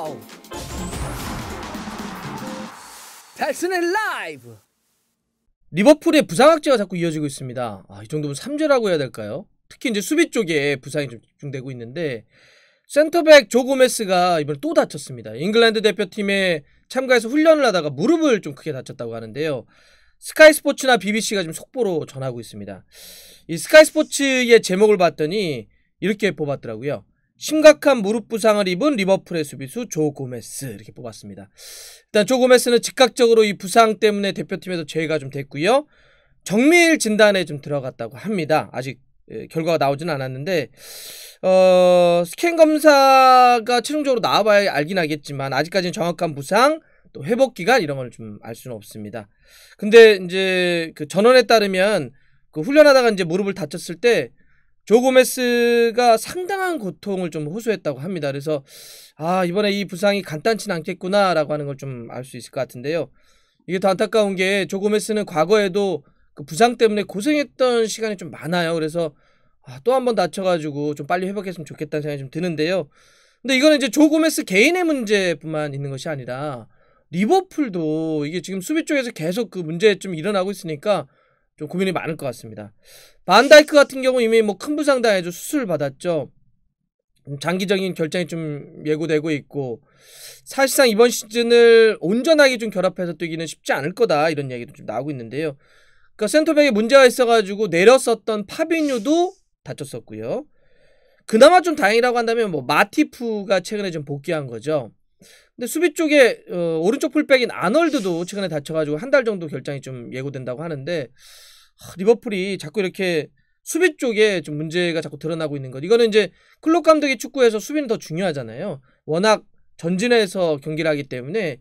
와우! 달슨의 라이브! 리버풀의 부상 악재가 자꾸 이어지고 있습니다. 이 정도면 3재라고 해야 될까요? 특히 이제 수비 쪽에 부상이 좀 집중되고 있는데, 센터백 조 고메스가 이번에 또 다쳤습니다. 잉글랜드 대표팀에 참가해서 훈련을 하다가 무릎을 좀 크게 다쳤다고 하는데요. 스카이 스포츠나 BBC가 지금 속보로 전하고 있습니다. 이 스카이 스포츠의 제목을 봤더니 이렇게 뽑았더라고요. 심각한 무릎 부상을 입은 리버풀의 수비수 조 고메스, 이렇게 뽑았습니다. 일단 조 고메스는 즉각적으로 이 부상 때문에 대표팀에서 제외가 좀 됐고요. 정밀 진단에 좀 들어갔다고 합니다. 아직 결과가 나오지는 않았는데 스캔 검사가 최종적으로 나와봐야 알긴 하겠지만 아직까지는 정확한 부상, 또 회복 기간 이런 걸 좀 알 수는 없습니다. 근데 이제 그 전원에 따르면 그 훈련하다가 이제 무릎을 다쳤을 때 조 고메스가 상당한 고통을 좀 호소했다고 합니다. 그래서 이번에 이 부상이 간단치는 않겠구나라고 하는 걸 좀 알 수 있을 것 같은데요. 이게 더 안타까운 게 조 고메스는 과거에도 그 부상 때문에 고생했던 시간이 좀 많아요. 그래서 또 한 번 다쳐가지고 좀 빨리 회복했으면 좋겠다는 생각이 좀 드는데요. 근데 이거는 이제 조 고메스 개인의 문제뿐만 있는 것이 아니라 리버풀도 이게 지금 수비 쪽에서 계속 그 문제 좀 일어나고 있으니까 좀 고민이 많을 것 같습니다. 반다이크 같은 경우 이미 뭐 큰 부상 당해서 수술 받았죠. 장기적인 결장이 좀 예고되고 있고, 사실상 이번 시즌을 온전하게 좀 결합해서 뛰기는 쉽지 않을 거다, 이런 얘기도 좀 나오고 있는데요. 그러니까 센터백에 문제가 있어가지고 내렸었던 파비뉴도 다쳤었고요. 그나마 좀 다행이라고 한다면 뭐 마티프가 최근에 좀 복귀한 거죠. 근데 수비 쪽에 오른쪽 풀백인 아놀드도 최근에 다쳐가지고 한 달 정도 결장이 좀 예고된다고 하는데, 리버풀이 자꾸 이렇게 수비 쪽에 좀 문제가 자꾸 드러나고 있는 것. 이거는 이제 클롭 감독이 축구에서 수비는 더 중요하잖아요. 워낙 전진해서 경기를 하기 때문에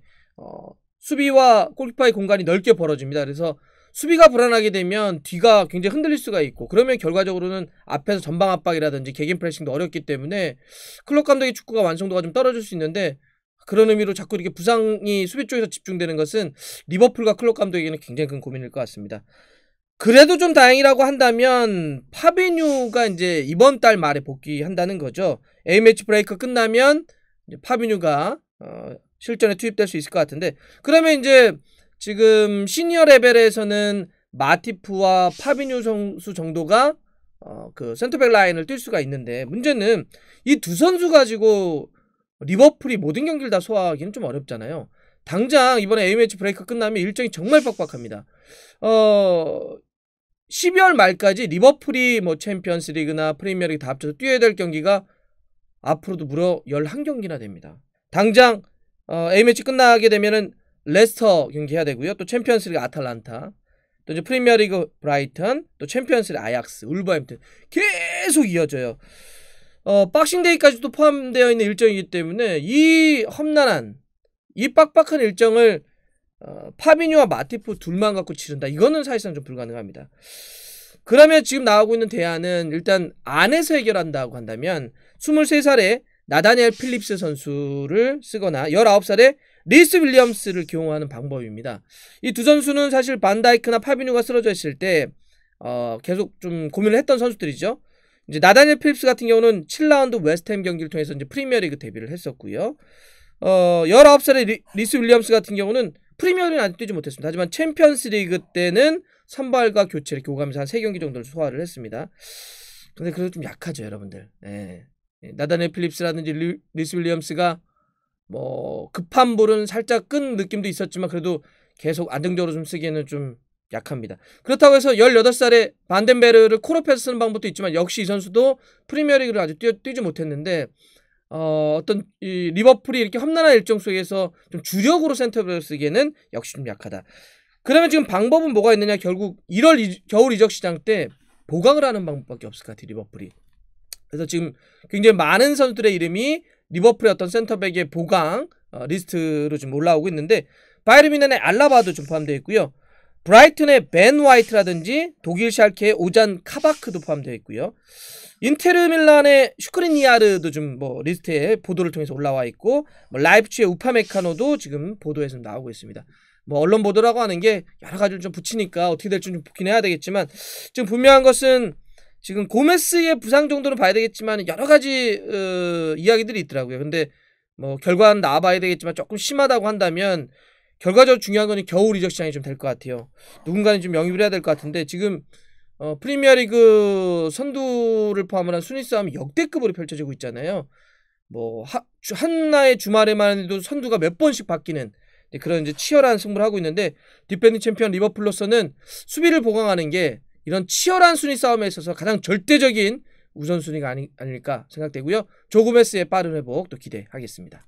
수비와 골키퍼의 공간이 넓게 벌어집니다. 그래서 수비가 불안하게 되면 뒤가 굉장히 흔들릴 수가 있고, 그러면 결과적으로는 앞에서 전방 압박이라든지 개긴 프레싱도 어렵기 때문에 클롭 감독의 축구가 완성도가 좀 떨어질 수 있는데, 그런 의미로 자꾸 이렇게 부상이 수비 쪽에서 집중되는 것은 리버풀과 클롭 감독에게는 굉장히 큰 고민일 것 같습니다. 그래도 좀 다행이라고 한다면 파비뉴가 이제 이번 달 말에 복귀한다는 거죠. A매치 브레이크 끝나면 이제 파비뉴가 실전에 투입될 수 있을 것 같은데, 그러면 이제 지금 시니어 레벨에서는 마티프와 파비뉴 선수 정도가 그 센터백 라인을 뛸 수가 있는데, 문제는 이 두 선수 가지고 리버풀이 모든 경기를 다 소화하기는 좀 어렵잖아요. 당장 이번에 A매치 브레이크 끝나면 일정이 정말 빡빡합니다. 12월 말까지 리버풀이 뭐 챔피언스 리그나 프리미어리그 다 합쳐서 뛰어야 될 경기가 앞으로도 무려 11경기나 됩니다. 당장 A매치 끝나게 되면은 레스터 경기 해야 되고요. 또 챔피언스 리그 아탈란타, 또 이제 프리미어리그 브라이턴, 또 챔피언스 리그 아약스, 울버햄튼 계속 이어져요. 박싱데이까지도 포함되어 있는 일정이기 때문에 이 험난한, 이 빡빡한 일정을 파비뉴와 마티프 둘만 갖고 치른다, 이거는 사실상 좀 불가능합니다. 그러면 지금 나오고 있는 대안은 일단 안에서 해결한다고 한다면 23살의 나다니엘 필립스 선수를 쓰거나 19살의 리스 윌리엄스를 기용하는 방법입니다. 이 두 선수는 사실 반다이크나 파비뉴가 쓰러져 있을 때 계속 좀 고민을 했던 선수들이죠. 이제 나다니엘 필립스 같은 경우는 7라운드 웨스트햄 경기를 통해서 이제 프리미어리그 데뷔를 했었고요. 19살의 리스 윌리엄스 같은 경우는 프리미어리그는 아직 뛰지 못했습니다. 하지만 챔피언스리그 때는 선발과 교체를 교감해서 한 3경기 정도를 소화를 했습니다. 근데 그래도 좀 약하죠, 여러분들. 나다니엘 필립스라든지 리스 윌리엄스가 뭐 급한 볼은 살짝 끈 느낌도 있었지만 그래도 계속 안정적으로 좀 쓰기에는 좀 약합니다. 그렇다고 해서 18살의 반덴베르를 콜업해서 쓰는 방법도 있지만 역시 이 선수도 프리미어리그를 아직 뛰지 못했는데 어떤 이 리버풀이 이렇게 험난한 일정 속에서 좀 주력으로 센터백을 쓰기에는 역시 좀 약하다. 그러면 지금 방법은 뭐가 있느냐? 결국 1월 겨울 이적 시장 때 보강을 하는 방법밖에 없을 것 같아요, 리버풀이. 그래서 지금 굉장히 많은 선수들의 이름이 리버풀의 어떤 센터백의 보강 리스트로 지금 올라오고 있는데, 바이에른 뮌헨의 알라바도 좀 포함되어 있고요. 브라이튼의 벤 화이트라든지 독일 샬케의 오잔 카바크도 포함되어 있고요. 인테르 밀란의 슈크리니아르도 좀 뭐 리스트에 보도를 통해서 올라와 있고, 뭐 라이프치히의 우파메카노도 지금 보도에서 나오고 있습니다. 뭐 언론 보도라고 하는 게 여러 가지를 좀 붙이니까 어떻게 될지 좀 붙긴 해야 되겠지만, 지금 분명한 것은 지금 고메스의 부상 정도는 봐야 되겠지만 여러 가지 이야기들이 있더라고요. 근데 뭐 결과는 나와봐야 되겠지만 조금 심하다고 한다면 결과적으로 중요한 거는 겨울 이적 시장이 좀 될 것 같아요. 누군가는 좀 영입을 해야 될 것 같은데 지금 프리미어리그 선두를 포함한 순위 싸움이 역대급으로 펼쳐지고 있잖아요. 뭐 한나의 주말에만 해도 선두가 몇 번씩 바뀌는 그런 이제 치열한 승부를 하고 있는데 디펜딩 챔피언 리버풀로서는 수비를 보강하는 게 이런 치열한 순위 싸움에 있어서 가장 절대적인 우선순위가 아닐까 생각되고요. 조고메스의 빠른 회복 또 기대하겠습니다.